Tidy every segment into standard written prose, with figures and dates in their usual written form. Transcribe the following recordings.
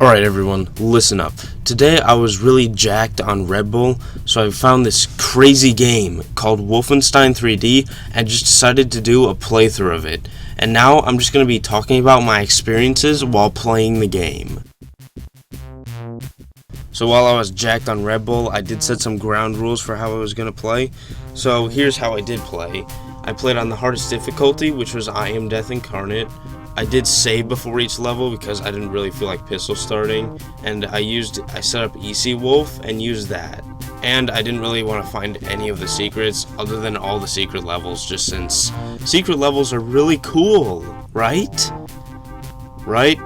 Alright everyone, listen up. Today I was really jacked on Red Bull, so I found this crazy game called Wolfenstein 3D and just decided to do a playthrough of it. And now I'm just going to be talking about my experiences while playing the game. So while I was jacked on Red Bull, I did set some ground rules for how I was going to play. So here's how I did play. I played on the hardest difficulty, which was I Am Death Incarnate. I did save before each level because I didn't really feel like pistol starting, and I set up EC Wolf and used that. And I didn't really want to find any of the secrets other than all the secret levels, just since secret levels are really cool, right? Right?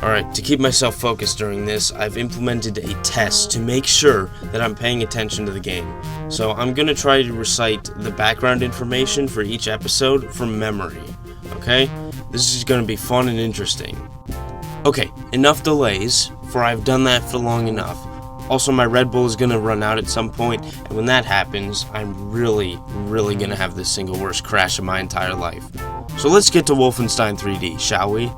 Alright, to keep myself focused during this, I've implemented a test to make sure that I'm paying attention to the game. So I'm going to try to recite the background information for each episode from memory, okay? This is going to be fun and interesting. Okay, enough delays, for I've done that for long enough. Also, my Red Bull is going to run out at some point, and when that happens, I'm really going to have the single worst crash of my entire life. So let's get to Wolfenstein 3D, shall we?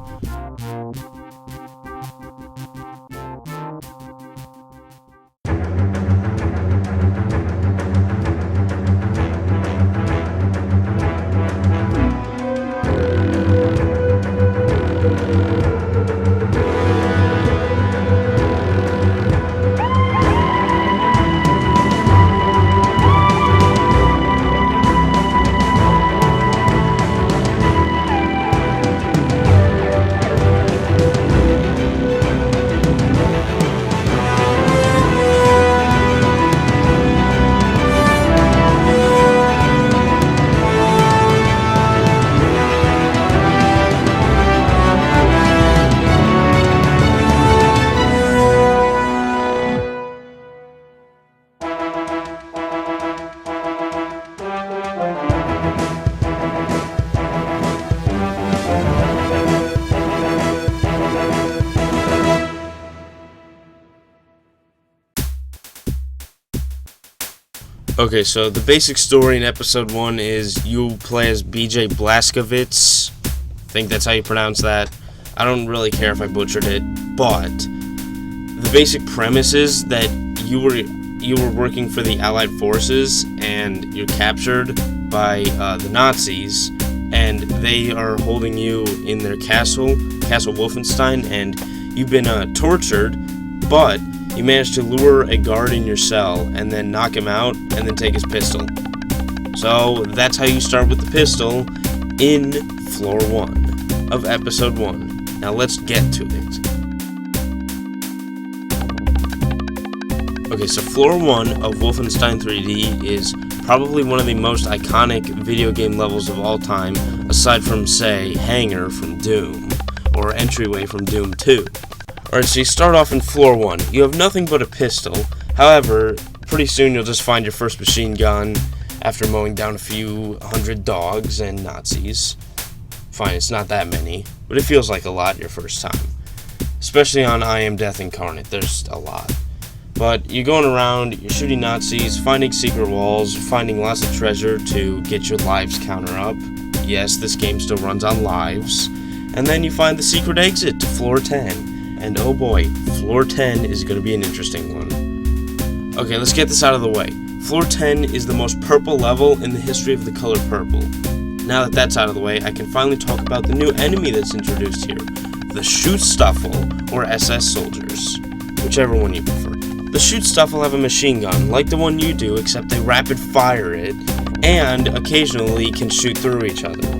Okay, so the basic story in episode 1 is you play as BJ Blazkowicz. I think that's how you pronounce that. I don't really care if I butchered it, but the basic premise is that you were working for the Allied forces and you're captured by the Nazis, and they are holding you in their Castle Wolfenstein, and you've been tortured, but you manage to lure a guard in your cell and then knock him out and then take his pistol. So that's how you start with the pistol in floor 1 of episode 1. Now let's get to it. Okay, so floor 1 of Wolfenstein 3D is probably one of the most iconic video game levels of all time, aside from, say, Hangar from Doom, or Entryway from Doom 2. Alright, so you start off in floor 1. You have nothing but a pistol. However, pretty soon you'll just find your first machine gun after mowing down a few hundred dogs and Nazis. Fine, it's not that many, but it feels like a lot your first time. Especially on I Am Death Incarnate, there's a lot. But you're going around, you're shooting Nazis, finding secret walls, finding lots of treasure to get your lives counter up. Yes, this game still runs on lives. And then you find the secret exit to floor 10. And oh boy, floor 10 is going to be an interesting one. Okay, let's get this out of the way. Floor 10 is the most purple level in the history of the color purple. Now that that's out of the way, I can finally talk about the new enemy that's introduced here. The Shootstuffle, or SS soldiers. Whichever one you prefer. The Shootstuffle have a machine gun, like the one you do, except they rapid fire it, and occasionally can shoot through each other.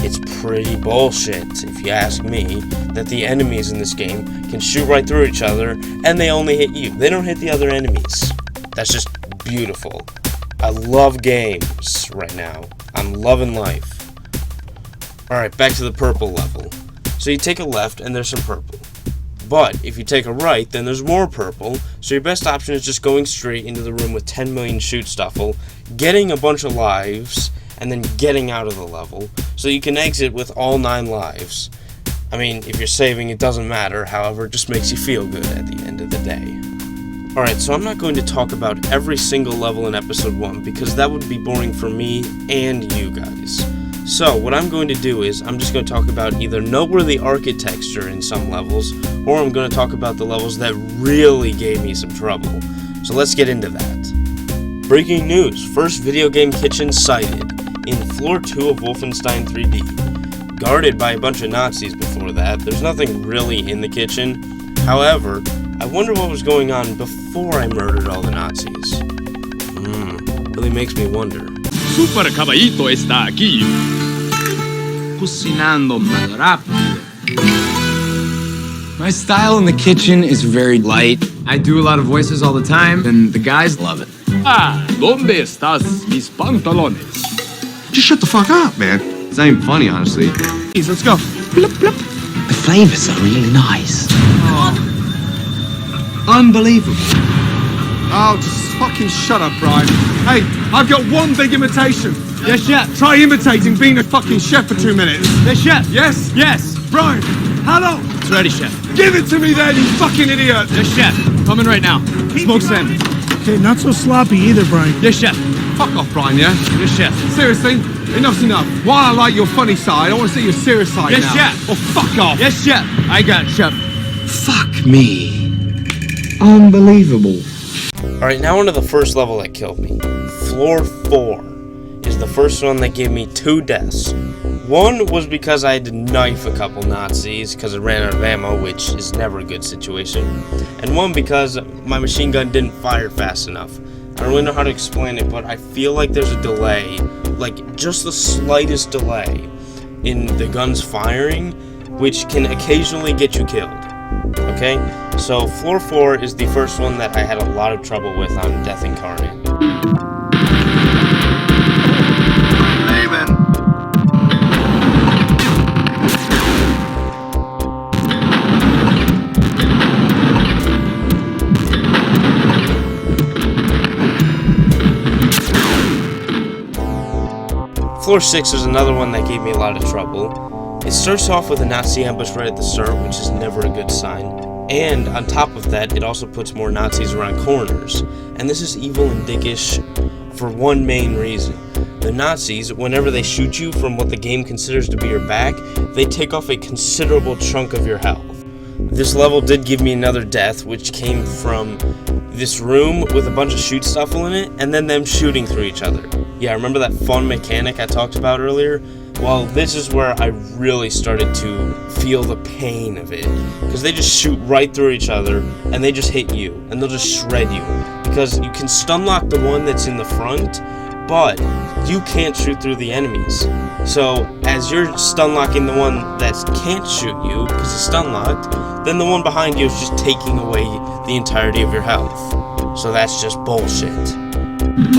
It's pretty bullshit, if you ask me, that the enemies in this game can shoot right through each other, and they only hit you. They don't hit the other enemies. That's just beautiful. I love games right now. I'm loving life. Alright, back to the purple level. So you take a left, and there's some purple. But if you take a right, then there's more purple, so your best option is just going straight into the room with 10 million Shootstuffle, getting a bunch of lives, and then getting out of the level, so you can exit with all 9 lives. I mean, if you're saving, it doesn't matter, however, it just makes you feel good at the end of the day. Alright, so I'm not going to talk about every single level in episode 1, because that would be boring for me and you guys. So what I'm going to do is I'm just going to talk about either noteworthy architecture in some levels, or I'm going to talk about the levels that really gave me some trouble. So let's get into that. Breaking news, first video game kitchen sighted in floor 2 of Wolfenstein 3D. Guarded by a bunch of Nazis before that, there's nothing really in the kitchen. However, I wonder what was going on before I murdered all the Nazis. Really makes me wonder. Super Caballito está aquí. Cocinando más rápido. My style in the kitchen is very light. I do a lot of voices all the time, and the guys love it. ¿Dónde estás mis pantalones? Just shut the fuck up, man. It's not even funny, honestly. Please, let's go. Blip, blip. The flavors are really nice. Unbelievable. Oh, just fucking shut up, Brian. Hey, I've got one big imitation. Yes, chef. Try imitating being a fucking chef for 2 minutes. Yes, chef. Yes? Yes. Brian, hello. It's ready, chef. Give it to me then, you fucking idiot. Yes, chef. Coming right now. Smoke salmon. Okay, not so sloppy either, Brian. Yes, chef. Fuck off, Brian, yeah? Yes, chef. Seriously? Enough's enough. While I like your funny side, I want to see your serious side Yes, now. chef. Oh, fuck off. Yes, chef. I got it, chef. Fuck me. Unbelievable. Alright, now onto the first level that killed me. Floor 4 is the first one that gave me 2 deaths. One was because I had to knife a couple Nazis because I ran out of ammo, which is never a good situation. And one because my machine gun didn't fire fast enough. I don't really know how to explain it, but I feel like there's a delay, like just the slightest delay in the guns firing, which can occasionally get you killed. Okay, so floor 4 is the first one that I had a lot of trouble with on Death Incarnate. Floor 6 is another one that gave me a lot of trouble. It starts off with a Nazi ambush right at the start, which is never a good sign. And on top of that, it also puts more Nazis around corners. And this is evil and dickish for one main reason. The Nazis, whenever they shoot you from what the game considers to be your back, they take off a considerable chunk of your health. This level did give me another death, which came from this room with a bunch of shoot stuff in it, and then them shooting through each other. Yeah, remember that fun mechanic I talked about earlier? Well, this is where I really started to feel the pain of it. Because they just shoot right through each other, and they just hit you, and they'll just shred you. Because you can stun lock the one that's in the front, but you can't shoot through the enemies. So, as you're stun locking the one that can't shoot you, because he's stun locked, then the one behind you is just taking away the entirety of your health. So that's just bullshit.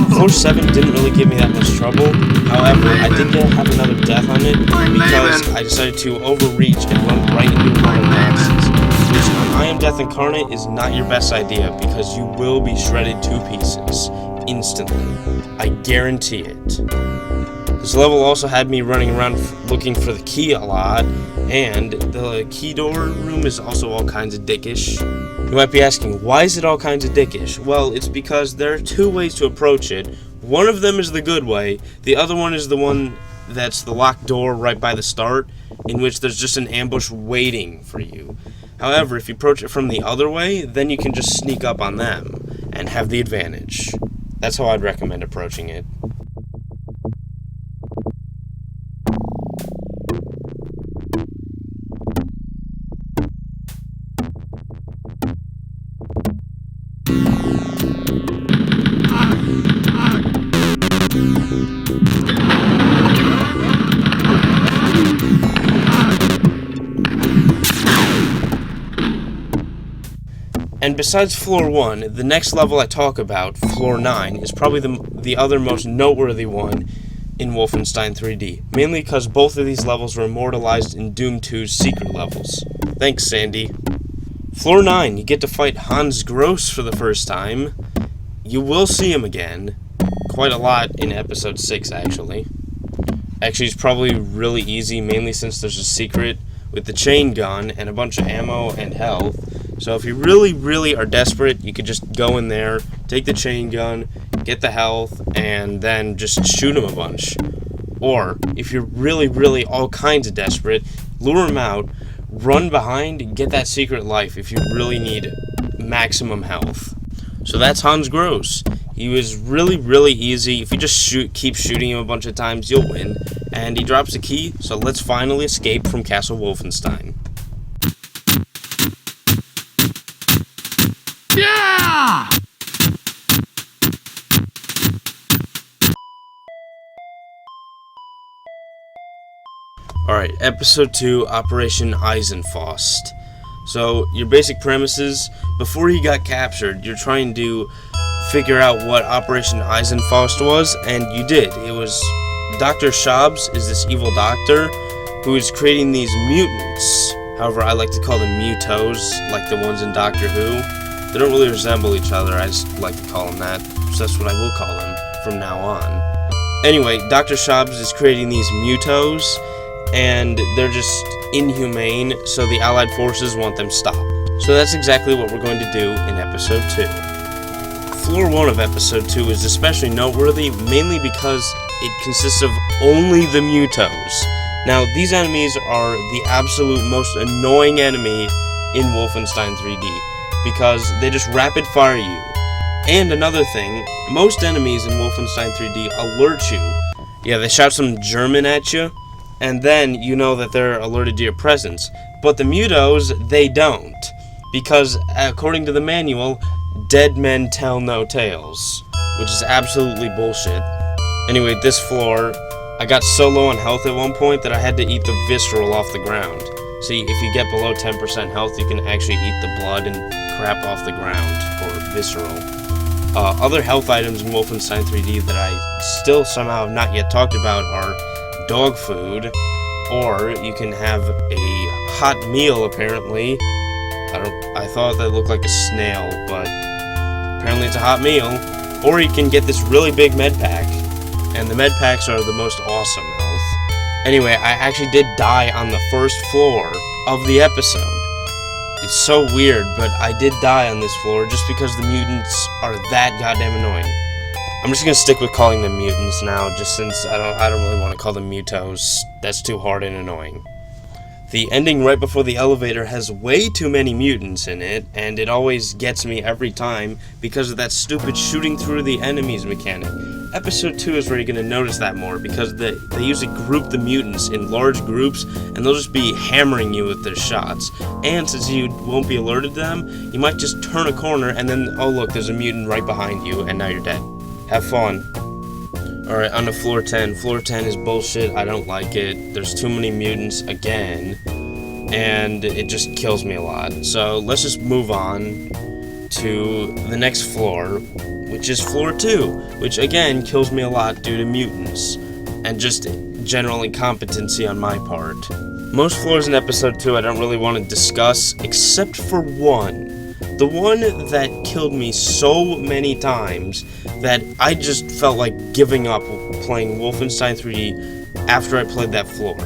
Floor 7 didn't really give me that much trouble. However, I did have another death on it because I decided to overreach and run right into one of the Nazis, which on I Am Death Incarnate is not your best idea because you will be shredded to pieces instantly. I guarantee it. This level also had me running around looking for the key a lot, and the key door room is also all kinds of dickish. You might be asking, why is it all kinds of dickish? Well, it's because there are 2 ways to approach it. One of them is the good way, the other one is the one that's the locked door right by the start, in which there's just an ambush waiting for you. However, if you approach it from the other way, then you can just sneak up on them and have the advantage. That's how I'd recommend approaching it. And besides floor 1, the next level I talk about, floor 9, is probably the other most noteworthy one in Wolfenstein 3D, mainly because both of these levels were immortalized in Doom 2's secret levels. Thanks, Sandy. Floor 9, you get to fight Hans Gross for the first time. You will see him again, quite a lot in episode 6 actually. Actually, it's probably really easy, mainly since there's a secret with the chain gun and a bunch of ammo and health. So if you really are desperate, you could just go in there, take the chain gun, get the health, and then just shoot him a bunch. Or, if you're really all kinds of desperate, lure him out, run behind, and get that secret life if you really need maximum health. So that's Hans Gross. He was really easy. If you just keep shooting him a bunch of times, you'll win. And he drops a key, so let's finally escape from Castle Wolfenstein. Yeah! Alright, Episode 2, Operation Eisenfaust. So, your basic premises, before he got captured, you're trying to figure out what Operation Eisenfaust was, and you did. It was Dr. Schaubs is this evil doctor who is creating these mutants. However, I like to call them mutos, like the ones in Doctor Who. They don't really resemble each other, I just like to call them that, so that's what I will call them from now on. Anyway, Dr. Schaubs is creating these mutos, and they're just inhumane, so the Allied forces want them stopped. So that's exactly what we're going to do in Episode 2. Floor 1 of Episode 2 is especially noteworthy, mainly because it consists of only the mutos. Now, these enemies are the absolute most annoying enemy in Wolfenstein 3D, because they just rapid fire you. And another thing, most enemies in Wolfenstein 3D alert you. Yeah, they shout some German at you, and then you know that they're alerted to your presence. But the mutos, they don't. Because, according to the manual, dead men tell no tales. Which is absolutely bullshit. Anyway, this floor, I got so low on health at one point that I had to eat the visceral off the ground. See, if you get below 10% health, you can actually eat the blood and crap off the ground, or visceral. Other health items in Wolfenstein 3D that I still somehow have not yet talked about are dog food, or you can have a hot meal, apparently. I thought that looked like a snail, but apparently it's a hot meal. Or you can get this really big med pack, and the med packs are the most awesome health. Anyway, I actually did die on the first floor of the episode. It's so weird, but I did die on this floor just because the mutants are that goddamn annoying. I'm just gonna stick with calling them mutants now, just since I don't really want to call them mutos. That's too hard and annoying. The ending right before the elevator has way too many mutants in it, and it always gets me every time because of that stupid shooting through the enemies mechanic. Episode 2 is where you're gonna notice that more, because they usually group the mutants in large groups, and they'll just be hammering you with their shots. And since you won't be alerted to them, you might just turn a corner and then, oh look, there's a mutant right behind you, and now you're dead. Have fun. Alright, on to floor 10. Floor 10 is bullshit. I don't like it. There's too many mutants again, and it just kills me a lot. So let's just move on to the next floor, which is floor 2, which again kills me a lot due to mutants and just general incompetency on my part. Most floors in episode 2 I don't really want to discuss, except for one. The one that killed me so many times that I just felt like giving up playing Wolfenstein 3D after I played that floor.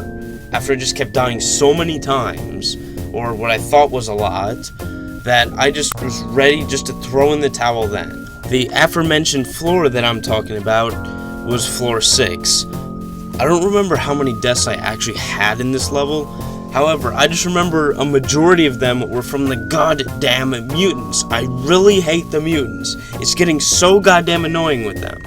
After I just kept dying so many times, or what I thought was a lot, that I just was ready just to throw in the towel then. The aforementioned floor that I'm talking about was floor 6. I don't remember how many deaths I actually had in this level. However, I just remember a majority of them were from the goddamn mutants. I really hate the mutants. It's getting so goddamn annoying with them.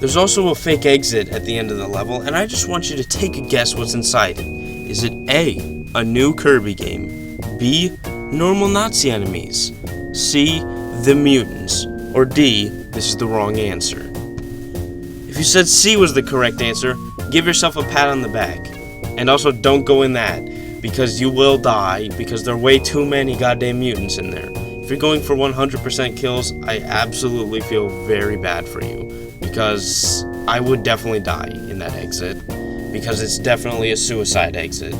There's also a fake exit at the end of the level, and I just want you to take a guess what's inside it. Is it A, a new Kirby game, B, normal Nazi enemies, C, the mutants, or D, this is the wrong answer? If you said C was the correct answer, give yourself a pat on the back. And also don't go in that, because you will die, because there are way too many goddamn mutants in there. If you're going for 100% kills, I absolutely feel very bad for you, because I would definitely die in that exit, because it's definitely a suicide exit.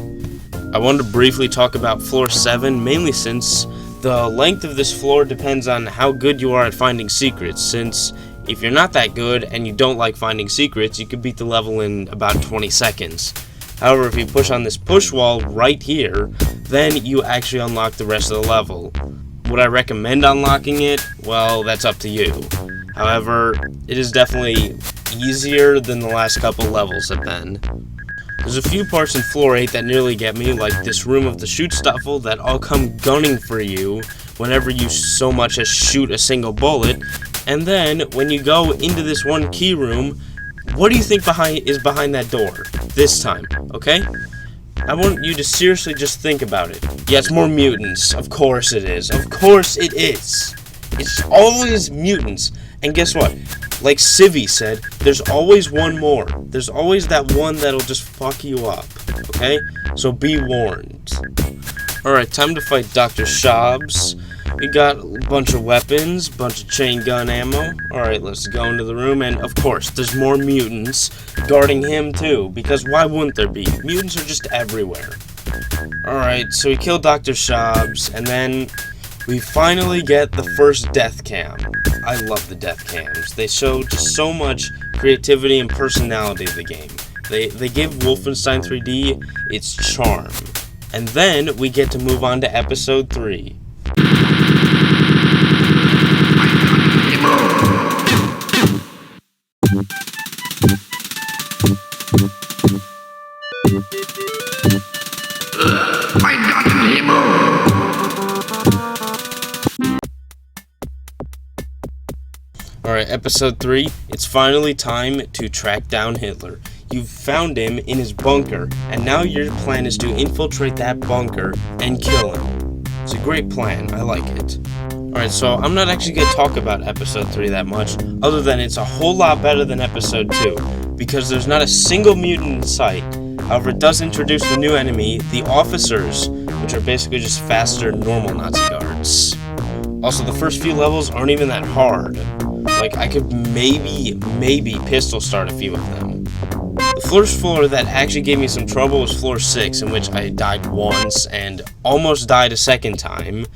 I wanted to briefly talk about floor 7, mainly since the length of this floor depends on how good you are at finding secrets, since if you're not that good and you don't like finding secrets, you could beat the level in about 20 seconds. However, if you push on this push wall right here, then you actually unlock the rest of the level. Would I recommend unlocking it? Well, that's up to you. However, it is definitely easier than the last couple levels have been. There's a few parts in Floor 8 that nearly get me, like this room of the shoot stuffle that all come gunning for you whenever you so much as shoot a single bullet. And then, when you go into this one key room, what do you think is behind that door this time, okay? I want you to seriously just think about it. Yeah, it's more mutants. Of course it is. Of course it is. It's always mutants. And guess what? Like Civvy said, there's always one more. There's always that one that'll just fuck you up, okay? So be warned. Alright, time to fight Dr. Shabs. We got a bunch of weapons, bunch of chain gun ammo. Alright, let's go into the room, and of course, there's more mutants guarding him too, because why wouldn't there be? Mutants are just everywhere. Alright, so we kill Dr. Shabs, and then we finally get the first death cam. I love the death cams. They show just so much creativity and personality to the game. They give Wolfenstein 3D its charm. And then we get to move on to episode 3. Alright, episode 3, it's finally time to track down Hitler. You've found him in his bunker, and now your plan is to infiltrate that bunker and kill him. It's a great plan, I like it. Alright, so I'm not actually going to talk about episode 3 that much, other than it's a whole lot better than episode 2, because there's not a single mutant in sight. However, it does introduce the new enemy, the officers, which are basically just faster normal Nazi guards. Also, the first few levels aren't even that hard. Like, I could maybe pistol start a few of them. The first floor that actually gave me some trouble was floor 6, in which I died once and almost died a second time,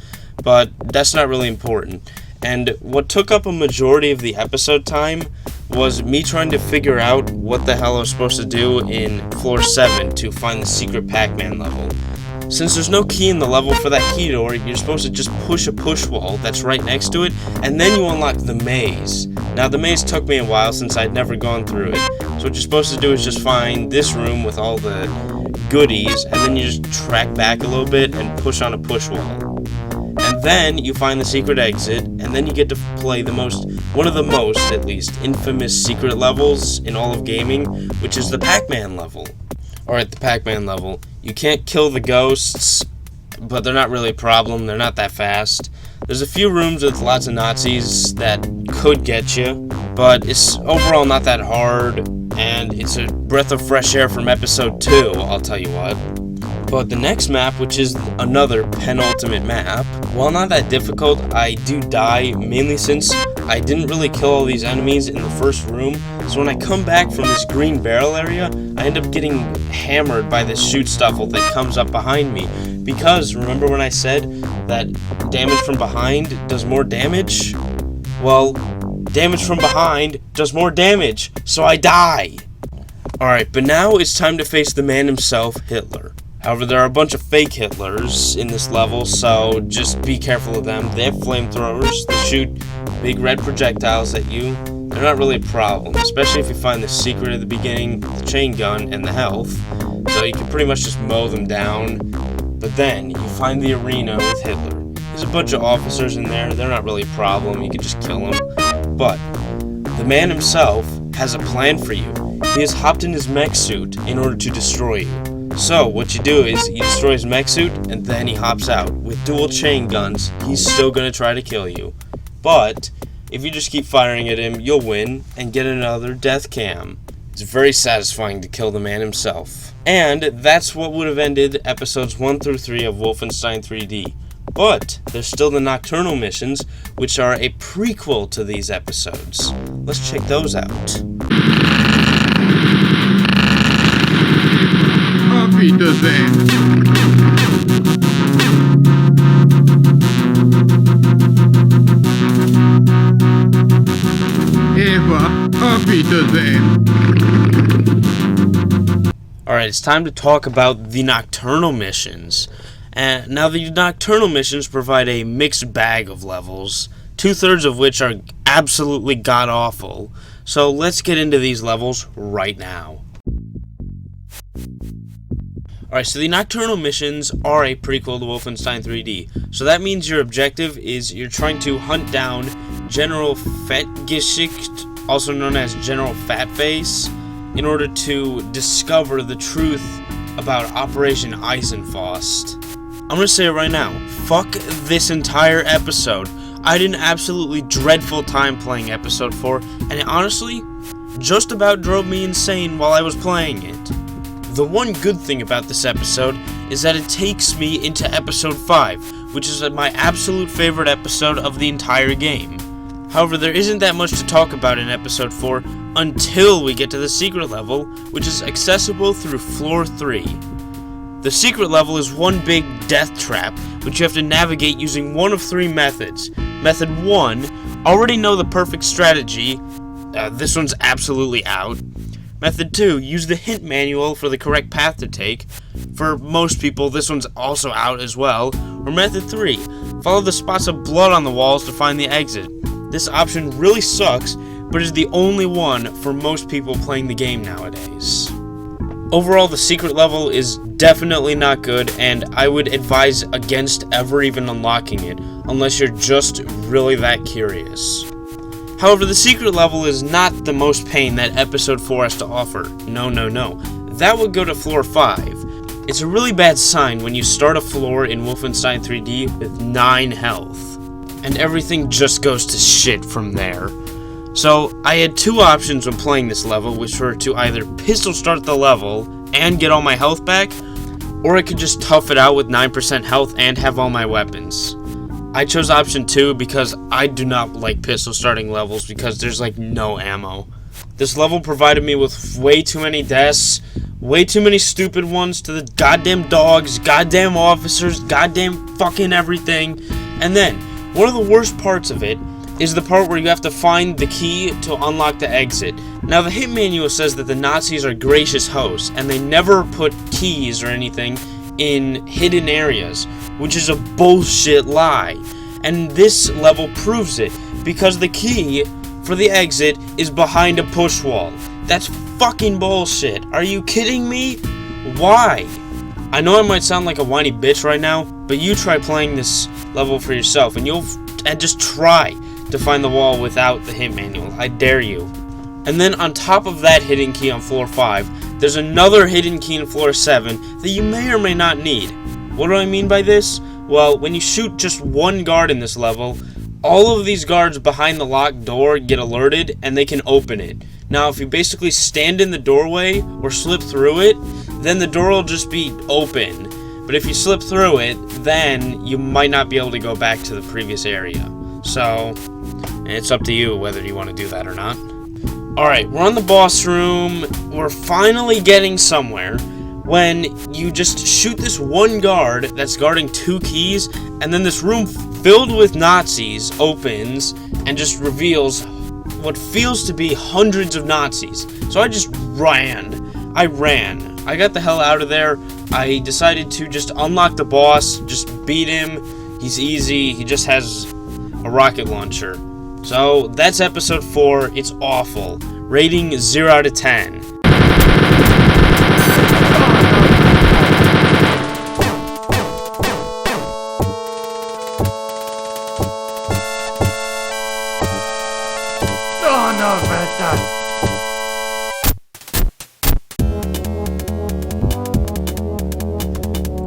but that's not really important. And what took up a majority of the episode time was me trying to figure out what the hell I was supposed to do in floor 7 to find the secret Pac-Man level. Since there's no key in the level for that key door, you're supposed to just push a push wall that's right next to it, and then you unlock the maze. Now, the maze took me a while since I'd never gone through it, so what you're supposed to do is just find this room with all the goodies, and then you just track back a little bit and push on a push wall. And then you find the secret exit, and then you get to play one of the most, at least, infamous secret levels in all of gaming, which is the Pac-Man level. Alright, the Pac-Man level. You can't kill the ghosts, but they're not really a problem. They're not that fast. There's a few rooms with lots of Nazis that could get you, but it's overall not that hard, and it's a breath of fresh air from episode 2, I'll tell you what. But the next map, which is another penultimate map, while not that difficult, I do die, mainly since I didn't really kill all these enemies in the first room, so when I come back from this green barrel area, I end up getting hammered by this shoot stuffle that comes up behind me, because remember when I said that damage from behind does more damage? Well, damage from behind does more damage, so I die! Alright, but now it's time to face the man himself, Hitler. However, there are a bunch of fake Hitlers in this level, so just be careful of them. They have flamethrowers, they shoot big red projectiles at you. They're not really a problem, especially if you find the secret at the beginning, the chain gun, and the health. So you can pretty much just mow them down. But then, you find the arena with Hitler. There's a bunch of officers in there, they're not really a problem, you can just kill them. But, the man himself has a plan for you. He has hopped in his mech suit in order to destroy you. So, what you do is, you destroy his mech suit, and then he hops out. With dual chain guns, he's still gonna try to kill you. But, if you just keep firing at him, you'll win, and get another death cam. It's very satisfying to kill the man himself. And, that's what would have ended episodes 1 through 3 of Wolfenstein 3D. But, there's still the Nocturnal Missions, which are a prequel to these episodes. Let's check those out. Alright, it's time to talk about the Nocturnal Missions. Now, the Nocturnal Missions provide a mixed bag of levels, 2/3 of which are absolutely god-awful. So let's get into these levels right now. Alright, so the Nocturnal Missions are a prequel to Wolfenstein 3D. So that means your objective is you're trying to hunt down General Fettgeschicht, also known as General Fatface, in order to discover the truth about Operation Eisenfaust. I'm gonna say it right now, fuck this entire episode. I had an absolutely dreadful time playing episode 4, and it honestly just about drove me insane while I was playing it. The one good thing about this episode is that it takes me into episode 5, which is my absolute favorite episode of the entire game. However, there isn't that much to talk about in episode 4 until we get to the secret level, which is accessible through floor 3. The secret level is one big death trap, which you have to navigate using one of 3 methods. Method 1, already know the perfect strategy. This one's absolutely out. Method 2, use the hint manual for the correct path to take. For most people, this one's also out as well. Or Method 3, follow the spots of blood on the walls to find the exit. This option really sucks, but is the only one for most people playing the game nowadays. Overall, the secret level is definitely not good, and I would advise against ever even unlocking it, unless you're just really that curious. However, the secret level is not the most pain that episode 4 has to offer. No. That would go to floor 5. It's a really bad sign when you start a floor in Wolfenstein 3D with 9 health, and everything just goes to shit from there. So, I had 2 options when playing this level, which were to either pistol start the level and get all my health back, or I could just tough it out with 9% health and have all my weapons. I chose option 2 because I do not like pistol starting levels because there's like no ammo. This level provided me with way too many deaths, way too many stupid ones to the goddamn dogs, goddamn officers, goddamn fucking everything. And then, one of the worst parts of it is the part where you have to find the key to unlock the exit. Now, the hit manual says that the Nazis are gracious hosts, and they never put keys or anything in hidden areas, which is a bullshit lie. And this level proves it, because the key for the exit is behind a push wall. That's fucking bullshit. Are you kidding me? Why? I know I might sound like a whiny bitch right now, but you try playing this level for yourself, and just try to find the wall without the hint manual. I dare you. And then on top of that hidden key on floor 5, there's another hidden key in floor 7 that you may or may not need. What do I mean by this? Well, when you shoot just one guard in this level, all of these guards behind the locked door get alerted and they can open it. Now, if you basically stand in the doorway or slip through it, then the door will just be open. But if you slip through it, then you might not be able to go back to the previous area. So, it's up to you whether you want to do that or not. Alright, we're on the boss room. We're finally getting somewhere when you just shoot this one guard that's guarding 2 keys, and then this room filled with Nazis opens and just reveals what feels to be hundreds of Nazis. So I just ran. I got the hell out of there. I decided to just unlock the boss, just beat him. He's easy. He just has a rocket launcher. So that's episode 4. It's awful. Rating 0 out of 10.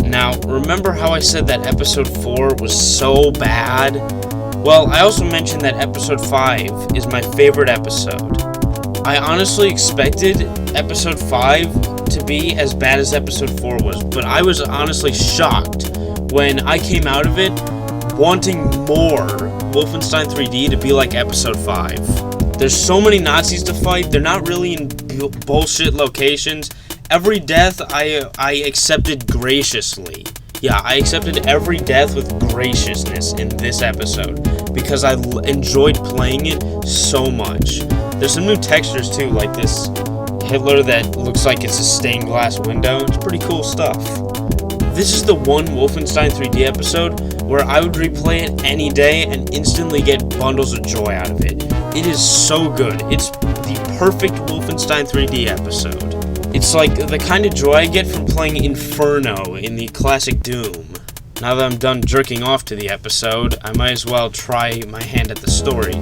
Now, remember how I said that episode 4 was so bad? Well, I also mentioned that episode 5 is my favorite episode. I honestly expected episode 5 to be as bad as episode 4 was, but I was honestly shocked when I came out of it wanting more Wolfenstein 3D to be like episode 5. There's so many Nazis to fight, they're not really in bullshit locations. Every death I accepted graciously. Yeah, I accepted every death with graciousness in this episode because I enjoyed playing it so much. There's some new textures too, like this Hitler that looks like it's a stained glass window. It's pretty cool stuff. This is the one Wolfenstein 3D episode where I would replay it any day and instantly get bundles of joy out of it. It is so good. It's the perfect Wolfenstein 3D episode. It's like the kind of joy I get from playing Inferno in the classic Doom. Now that I'm done jerking off to the episode, I might as well try my hand at the story.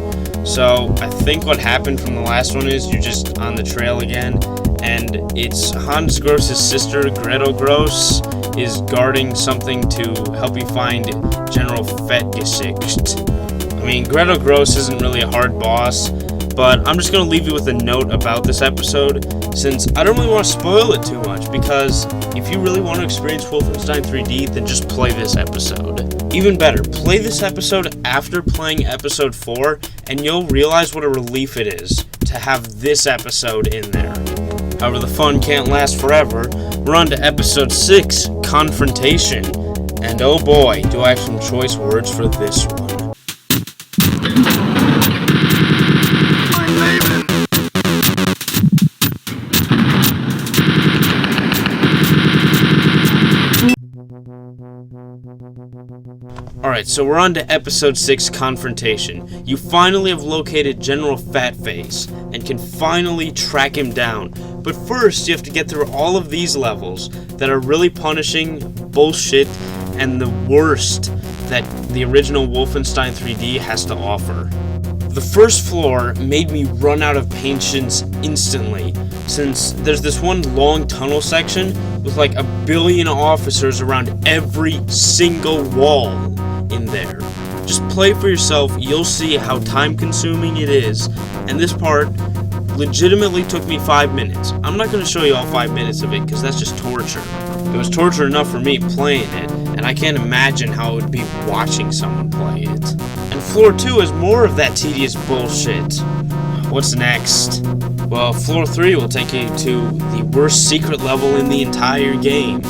So, I think what happened from the last one is you're just on the trail again, and it's Hans Gross's sister, Gretel Gross, is guarding something to help you find General Fettgesicht. I mean, Gretel Gross isn't really a hard boss, but I'm just going to leave you with a note about this episode, since I don't really want to spoil it too much, because if you really want to experience Wolfenstein 3D, then just play this episode. Even better, play this episode after playing episode 4, and you'll realize what a relief it is to have this episode in there. However, the fun can't last forever. We're on to episode 6, Confrontation, and oh boy, do I have some choice words for this one. Alright, so we're on to episode 6, Confrontation. You finally have located General Fatface, and can finally track him down. But first, you have to get through all of these levels that are really punishing, bullshit, and the worst that the original Wolfenstein 3D has to offer. The first floor made me run out of patience instantly, since there's this one long tunnel section with like 1 billion officers around every single wall in there. Just play for yourself, you'll see how time consuming it is, and this part legitimately took me 5 minutes. I'm not going to show you all 5 minutes of it because that's just torture. It was torture enough for me playing it, and I can't imagine how it would be watching someone play it. And floor 2 is more of that tedious bullshit. What's next? Well, floor 3 will take you to the worst secret level in the entire game.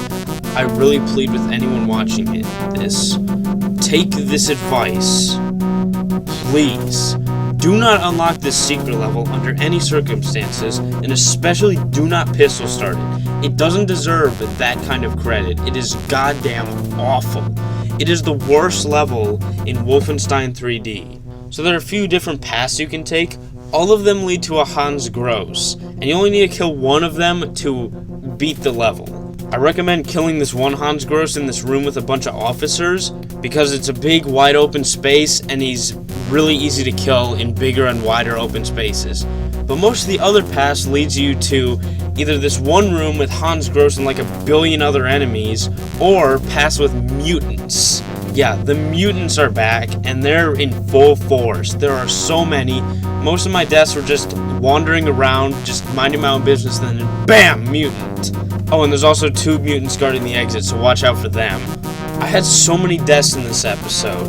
I really plead with anyone watching this. Take this advice. Please. Do not unlock this secret level under any circumstances, and especially do not pistol start it. It doesn't deserve that kind of credit. It is goddamn awful. It is the worst level in Wolfenstein 3D. So there are a few different paths you can take. All of them lead to a Hans Gross, and you only need to kill one of them to beat the level. I recommend killing this one Hans Gross in this room with a bunch of officers, because it's a big wide open space and he's really easy to kill in bigger and wider open spaces. But most of the other paths leads you to either this one room with Hans Gross and like 1 billion other enemies, or paths with mutants. Yeah, the mutants are back, and they're in full force. There are so many. Most of my deaths were just wandering around, just minding my own business, and then BAM! Mutant. Oh, and there's also 2 mutants guarding the exit, so watch out for them. I had so many deaths in this episode.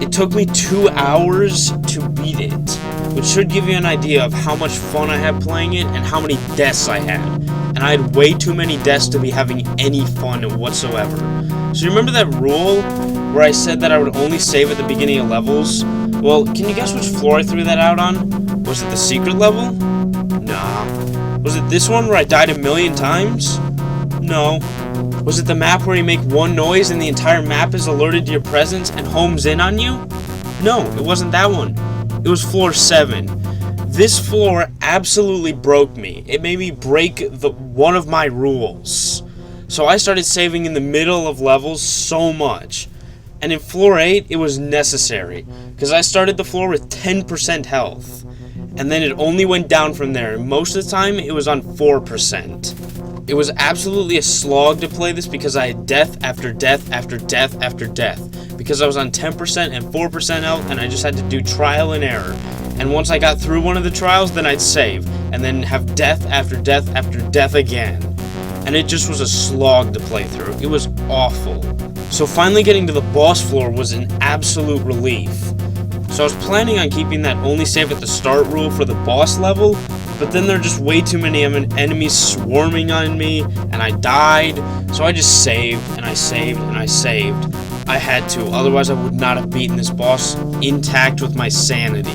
It took me 2 hours to beat it, which should give you an idea of how much fun I had playing it and how many deaths I had. And I had way too many deaths to be having any fun whatsoever. So you remember that rule where I said that I would only save at the beginning of levels? Well, can you guess which floor I threw that out on? Was it the secret level? Nah. Was it this one where I died 1 million times? No. Was it the map where you make one noise and the entire map is alerted to your presence and homes in on you? No, it wasn't that one. It was floor 7. This floor absolutely broke me. It made me break one of my rules. So I started saving in the middle of levels so much. And in floor 8, it was necessary, because I started the floor with 10% health. And then it only went down from there, and most of the time it was on 4%. It was absolutely a slog to play this because I had death after death after death after death. Because I was on 10% and 4% health, and I just had to do trial and error. And once I got through one of the trials, then I'd save, and then have death after death after death again. And it just was a slog to play through. It was awful. So finally getting to the boss floor was an absolute relief. So I was planning on keeping that only save at the start rule for the boss level, but then there are just way too many enemies swarming on me, and I died, so I just saved, and I saved, and I saved. I had to, otherwise I would not have beaten this boss intact with my sanity.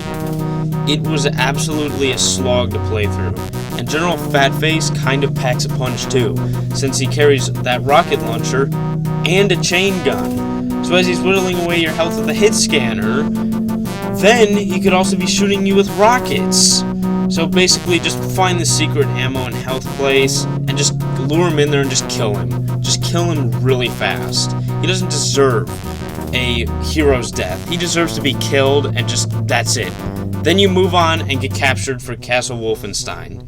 It was absolutely a slog to play through, and General Fatface kind of packs a punch too, since he carries that rocket launcher and a chain gun. So as he's whittling away your health with a hit scanner, then he could also be shooting you with rockets. So basically just find the secret ammo and health place and just lure him in there and just kill him. Just kill him really fast. He doesn't deserve a hero's death. He deserves to be killed and just that's it. Then you move on and get captured for Castle Wolfenstein.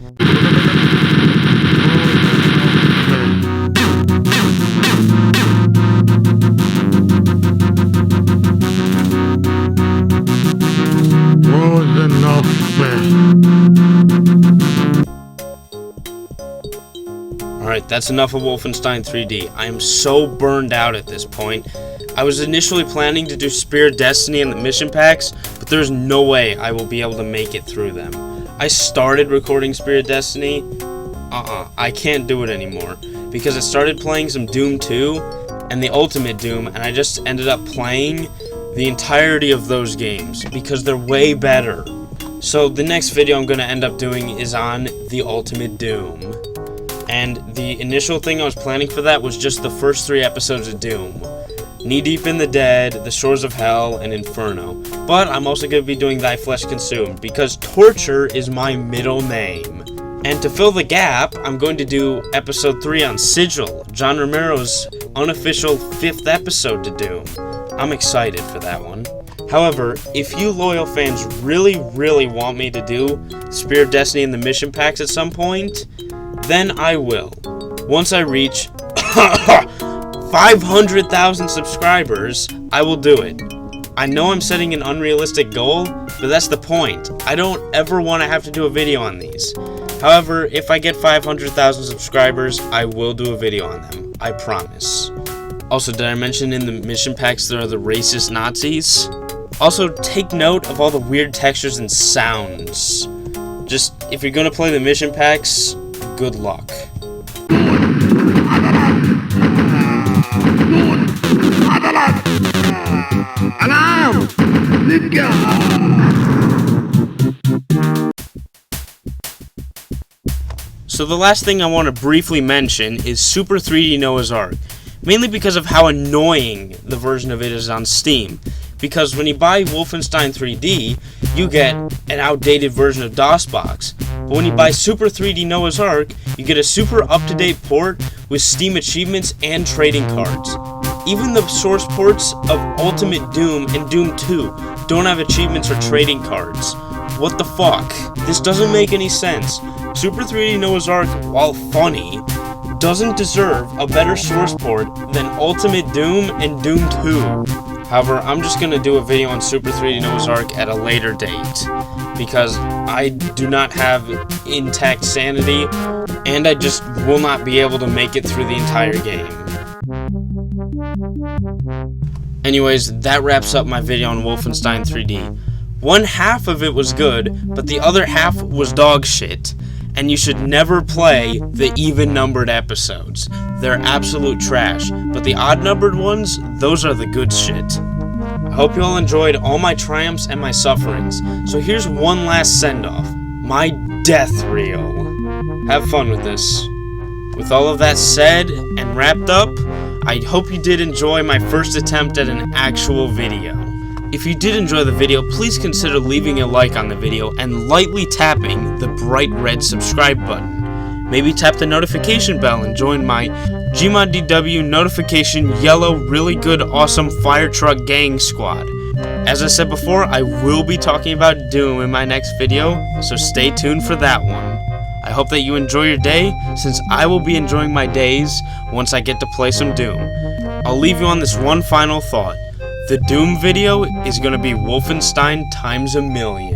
Alright, that's enough of Wolfenstein 3D. I am so burned out at this point. I was initially planning to do Spear of Destiny and the mission packs, but there's no way I will be able to make it through them. I started recording Spear of Destiny. I can't do it anymore, because I started playing some Doom 2 and the Ultimate Doom, and I just ended up playing the entirety of those games, because they're way better. So the next video I'm going to end up doing is on the Ultimate Doom. And the initial thing I was planning for that was just the first 3 episodes of Doom. Knee Deep in the Dead, The Shores of Hell, and Inferno. But I'm also going to be doing Thy Flesh Consumed, because Torture is my middle name. And to fill the gap, I'm going to do episode 3 on Sigil, John Romero's unofficial 5th episode to Doom. I'm excited for that one. However, if you loyal fans really want me to do Spear of Destiny and the mission packs at some point, then I will. Once I reach 500,000 subscribers, I will do it. I know I'm setting an unrealistic goal, but that's the point. I don't ever want to have to do a video on these. However, if I get 500,000 subscribers, I will do a video on them. I promise. Also, did I mention in the mission packs there are the racist Nazis? Also, take note of all the weird textures and sounds. Just, if you're gonna play the mission packs, good luck. Alarm! So the last thing I want to briefly mention is Super 3D Noah's Ark, mainly because of how annoying the version of it is on Steam. Because when you buy Wolfenstein 3D, you get an outdated version of DOSBox. But when you buy Super 3D Noah's Ark, you get a super up-to-date port with Steam achievements and trading cards. Even the source ports of Ultimate Doom and Doom 2 don't have achievements or trading cards. What the fuck? This doesn't make any sense. Super 3D Noah's Ark, while funny, doesn't deserve a better source port than Ultimate Doom and Doom 2. However, I'm just going to do a video on Super 3D Noah's Ark at a later date, because I do not have intact sanity, and I just will not be able to make it through the entire game. Anyways, that wraps up my video on Wolfenstein 3D. One half of it was good, but the other half was dog shit. And you should never play the even-numbered episodes. They're absolute trash. But the odd-numbered ones, those are the good shit. I hope you all enjoyed all my triumphs and my sufferings. So here's one last send-off. My death reel. Have fun with this. With all of that said and wrapped up, I hope you did enjoy my first attempt at an actual video. If you did enjoy the video, please consider leaving a like on the video and lightly tapping the bright red subscribe button. Maybe tap the notification bell and join my Gmod DW notification yellow really good awesome fire truck gang squad. As I said before, I will be talking about Doom in my next video, so stay tuned for that one. I hope that you enjoy your day, since I will be enjoying my days once I get to play some Doom. I'll leave you on this one final thought. The Doom video is going to be Wolfenstein times 1,000,000.